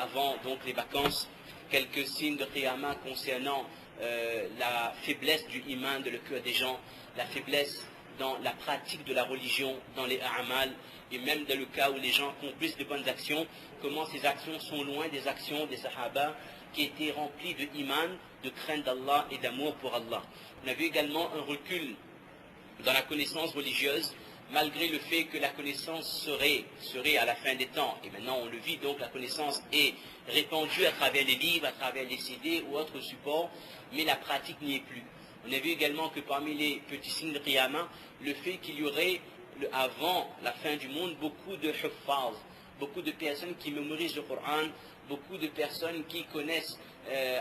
avant donc les vacances quelques signes de Qiyamah concernant la faiblesse du iman de le cœur des gens, la faiblesse dans la pratique de la religion, dans les a'mal, et même dans le cas où les gens accomplissent de bonnes actions, comment ces actions sont loin des actions des sahaba qui étaient remplis de iman, de crainte d'Allah et d'amour pour Allah. On a vu également un recul dans la connaissance religieuse, malgré le fait que la connaissance serait à la fin des temps. Et maintenant on le vit, donc la connaissance est répandue à travers les livres, à travers les CD ou autres supports, mais la pratique n'y est plus. On a vu également que parmi les petits signes de Qiyamah, le fait qu'il y aurait, avant la fin du monde, beaucoup de huffaz, beaucoup de personnes qui mémorisent le Coran, beaucoup de personnes qui connaissent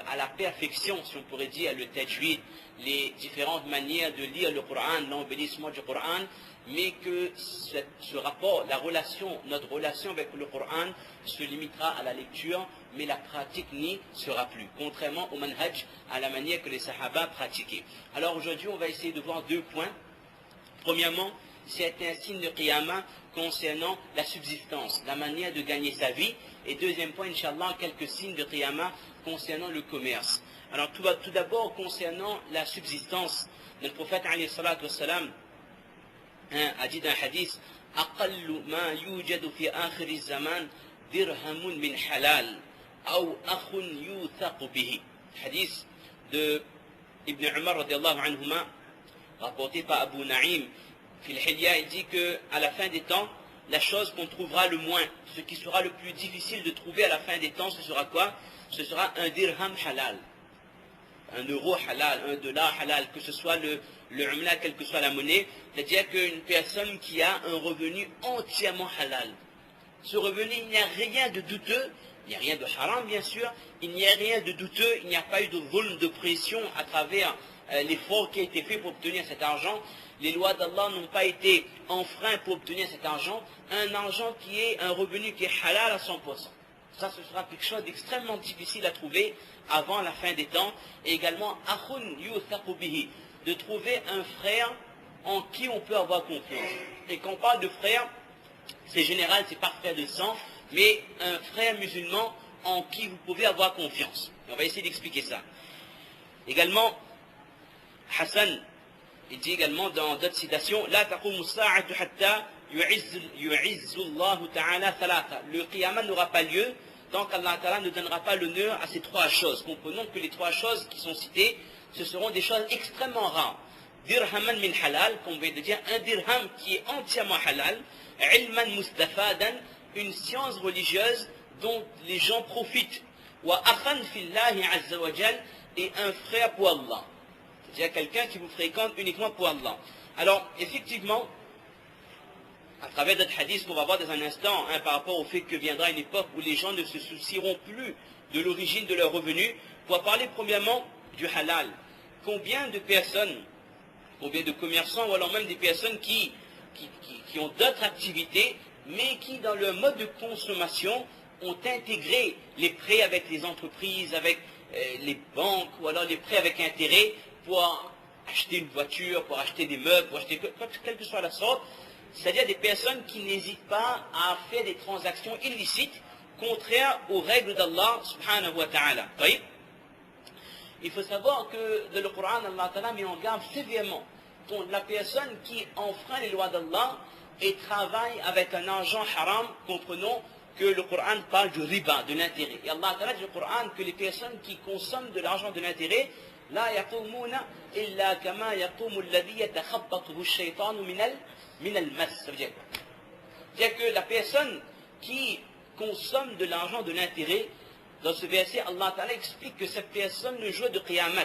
à la perfection, si on pourrait dire, le tajwid, les différentes manières de lire le Coran, l'embellissement du Coran, mais que ce rapport, notre relation avec le Coran se limitera à la lecture, mais la pratique n'y sera plus, contrairement au manhaj, à la manière que les sahaba pratiquaient. Alors aujourd'hui, on va essayer de voir deux points. Premièrement, c'est un signe de Qiyamah concernant la subsistance, la manière de gagner sa vie. Et deuxième point, Inch'Allah, quelques signes de Qiyamah concernant le commerce. Alors tout d'abord, concernant la subsistance, notre prophète alayhi salatu wassalam a dit dans un hadith, أقل ما يوجد في آخر الزمان درهم من حلال أو أخ يوثق به. Hadith de Ibn Umar radiallahu anhuma, rapporté par Abu Naïm fil Hilya. Il dit qu'à la fin des temps, la chose qu'on trouvera le moins, ce qui sera le plus difficile de trouver à la fin des temps, ce sera quoi? Ce sera un dirham halal, un euro halal, un dollar halal, que ce soit le umla, quelle que soit la monnaie, c'est-à-dire qu'une personne qui a un revenu entièrement halal. Ce revenu, il n'y a rien de douteux, il n'y a rien de haram bien sûr, il n'y a rien de douteux, il n'y a pas eu de volume de pression à travers l'effort qui a été fait pour obtenir cet argent. Les lois d'Allah n'ont pas été enfreintes pour obtenir cet argent, un argent qui est un revenu qui est halal à 100%. Ça, ce sera quelque chose d'extrêmement difficile à trouver avant la fin des temps. Et également, akhun yuthaqu bihi, de trouver un frère en qui on peut avoir confiance. Et quand on parle de frère, c'est général, c'est pas frère de sang, mais un frère musulman en qui vous pouvez avoir confiance. Et on va essayer d'expliquer ça. Également, Hassan, il dit également dans d'autres citations, La taqumu sa'atu hatta yu'izzu Allahu ta'ala thalatha. Le qiyamah n'aura pas lieu tant qu'Allah ta'ala ne donnera pas l'honneur à ces trois choses. Comprenons que les trois choses qui sont citées, ce seront des choses extrêmement rares. Dirhaman min halal, qu'on vient de dire, un dirham qui est entièrement halal, ilman mustafadan, une science religieuse dont les gens profitent, wa akhan fillahi azza wa jal, et un frère pour Allah. C'est-à-dire quelqu'un qui vous fréquente uniquement pour Allah. Alors, effectivement, à travers d'autres hadiths qu'on va voir dans un instant, par rapport au fait que viendra une époque où les gens ne se soucieront plus de l'origine de leurs revenus, on va parler premièrement du halal. Combien de personnes, combien de commerçants, ou alors même des personnes qui ont d'autres activités, mais qui dans leur mode de consommation ont intégré les prêts avec les entreprises, avec les banques, ou alors les prêts avec intérêt, pour acheter une voiture, pour acheter des meubles, pour acheter quelle que soit la sorte, c'est-à-dire des personnes qui n'hésitent pas à faire des transactions illicites, contraires aux règles d'Allah subhanahu wa ta'ala. Il faut savoir que dans le Coran, Allah ta'ala met en garde sévèrement contre la personne qui enfreint les lois d'Allah et travaille avec un argent haram. Comprenons que le Coran parle du riba, de l'intérêt. Et Allah ta'ala dit dans le Coran que les personnes qui consomment de l'argent de l'intérêt, لا يقومون إلا كما يقوم الذي يتخبطه الشيطان من المس. C'est-à-dire que la personne qui consomme de l'argent de l'intérêt, dans ce verset, Allah Ta'ala explique que cette personne, le jour de Qiyamah,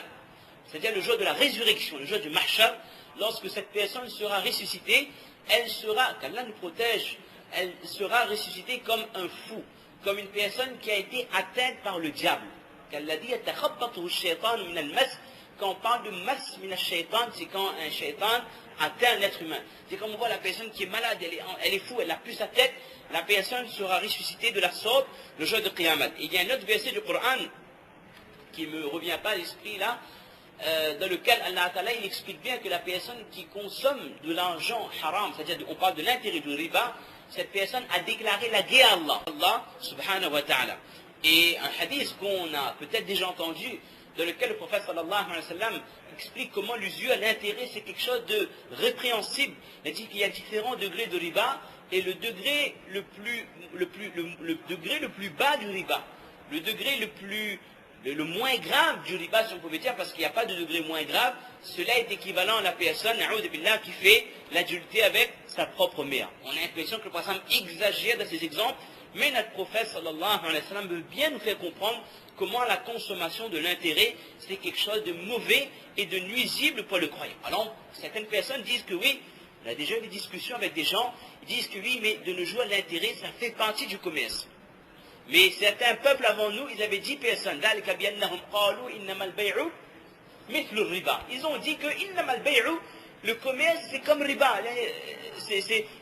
c'est-à-dire le jour de la résurrection, le jour du Mahshar, lorsque cette personne sera ressuscitée, elle sera, qu'Allah nous protège, elle sera ressuscitée comme un fou, comme une personne qui a été atteinte par le diable. Qu'Allah dit, quand on parle de mas min shaitan, c'est quand un shaitan atteint un être humain. C'est comme on voit la personne qui est malade, elle est fou, elle n'a plus sa tête, la personne sera ressuscitée de la sorte le jour de Qiyamah. Il y a un autre verset du Coran qui ne me revient pas à l'esprit là, dans lequel Allah Ta'ala il explique bien que la personne qui consomme de l'argent haram, c'est-à-dire on parle de l'intérêt du riba, cette personne a déclaré la guerre à Allah, Allah subhanahu wa ta'ala. Et un hadith qu'on a peut-être déjà entendu, dans lequel le prophète sallallahu alayhi wa sallam explique comment l'usure, l'intérêt, c'est quelque chose de répréhensible. Il dit qu'il y a différents degrés de riba, et le degré le plus bas du riba, le degré le moins grave du riba, si on pouvait dire, parce qu'il n'y a pas de degré moins grave, cela est équivalent à la personne, na'oudhu billah, qui fait l'adultère avec sa propre mère. On a l'impression que le prophète exagère dans ces exemples, mais notre prophète sallallahu alayhi wa sallam veut bien nous faire comprendre comment la consommation de l'intérêt, c'est quelque chose de mauvais et de nuisible pour le croyant. Alors, certaines personnes disent que oui, on a déjà eu des discussions avec des gens, ils disent que oui, mais de nos jours, l'intérêt, ça fait partie du commerce. Mais certains peuples avant nous, ils avaient dit personne. Ils ont dit que le commerce, c'est comme riba.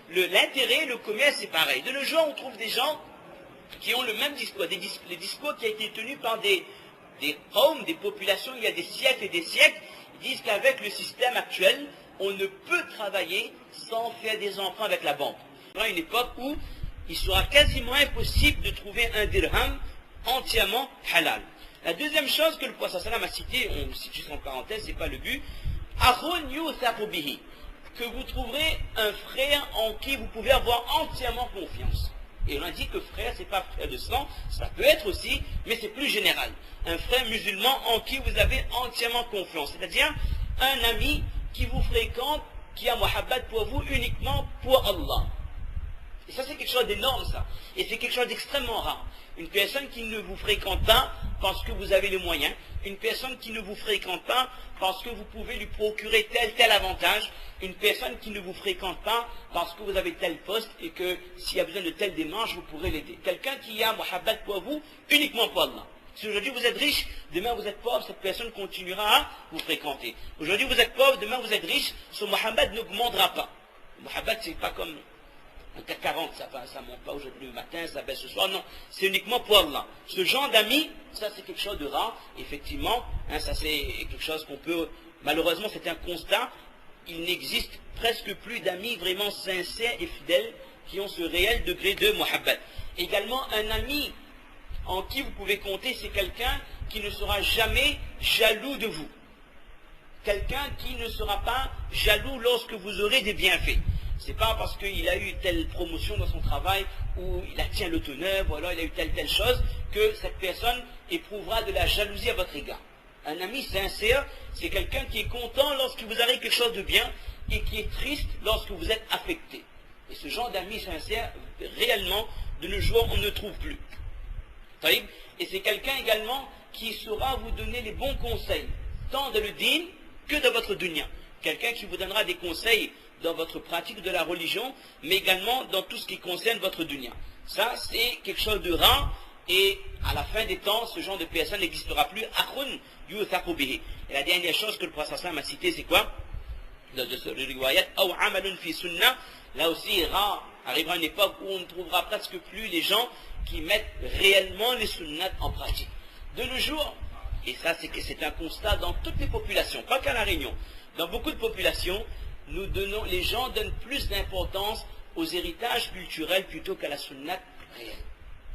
L'intérêt, le commerce, c'est pareil. De nos jours, on trouve des gens qui ont le même discours. Les discours qui ont été tenus par des hommes, des populations, il y a des siècles et des siècles. Ils disent qu'avec le système actuel, on ne peut travailler sans faire des emprunts avec la banque. Il y aura une époque où il sera quasiment impossible de trouver un dirham entièrement halal. La deuxième chose que le prophète sallam a cité, on cite juste en parenthèse, c'est pas le but, que vous trouverez un frère en qui vous pouvez avoir entièrement confiance. Et on a dit que frère, c'est pas frère de sang, ça peut être aussi, mais c'est plus général. Un frère musulman en qui vous avez entièrement confiance. C'est-à-dire un ami qui vous fréquente, qui a muhabbat pour vous uniquement pour Allah. Et ça, c'est quelque chose d'énorme, ça. Et c'est quelque chose d'extrêmement rare. Une personne qui ne vous fréquente pas parce que vous avez les moyens. Une personne qui ne vous fréquente pas parce que vous pouvez lui procurer tel avantage. Une personne qui ne vous fréquente pas parce que vous avez tel poste et que s'il y a besoin de telle démarche, vous pourrez l'aider. Quelqu'un qui a muhabbat pour vous uniquement pour Allah. Si aujourd'hui vous êtes riche, demain vous êtes pauvre, cette personne continuera à vous fréquenter. Aujourd'hui vous êtes pauvre, demain vous êtes riche, ce muhabbat n'augmentera pas. Le muhabbat, c'est pas comme un CAC 40, ça ne monte pas aujourd'hui le matin, ça baisse ce soir, non, c'est uniquement pour Allah. Ce genre d'amis, ça c'est quelque chose de rare, effectivement, hein, ça c'est quelque chose qu'on peut, malheureusement c'est un constat, il n'existe presque plus d'amis vraiment sincères et fidèles qui ont ce réel degré de muhabbat. Également, un ami en qui vous pouvez compter, c'est quelqu'un qui ne sera jamais jaloux de vous. Quelqu'un qui ne sera pas jaloux lorsque vous aurez des bienfaits. C'est pas parce qu'il a eu telle promotion dans son travail ou il a tient le teneur, ou alors il a eu telle chose, que cette personne éprouvera de la jalousie à votre égard. Un ami sincère, c'est quelqu'un qui est content lorsque vous avez quelque chose de bien et qui est triste lorsque vous êtes affecté. Et ce genre d'ami sincère, réellement, de nos jours, on ne trouve plus. Et c'est quelqu'un également qui saura vous donner les bons conseils, tant dans le din que dans votre dunya. Quelqu'un qui vous donnera des conseils dans votre pratique de la religion, mais également dans tout ce qui concerne votre dunya. Ça, c'est quelque chose de rare, et à la fin des temps, ce genre de personne n'existera plus. Et la dernière chose que le prophète sallam a cité, c'est quoi? Dans ce riwayat, là aussi, rare, arrivera une époque où on ne trouvera presque plus les gens qui mettent réellement les sunnats en pratique. De nos jours, et ça c'est un constat dans toutes les populations, pas qu'à La Réunion, dans beaucoup de populations, les gens donnent plus d'importance aux héritages culturels plutôt qu'à la sunnat réelle.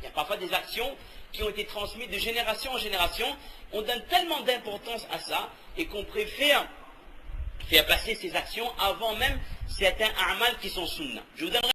Il y a parfois des actions qui ont été transmises de génération en génération, on donne tellement d'importance à ça, et qu'on préfère faire passer ces actions avant même certains a'mal qui sont sunnah. Je vous donnerai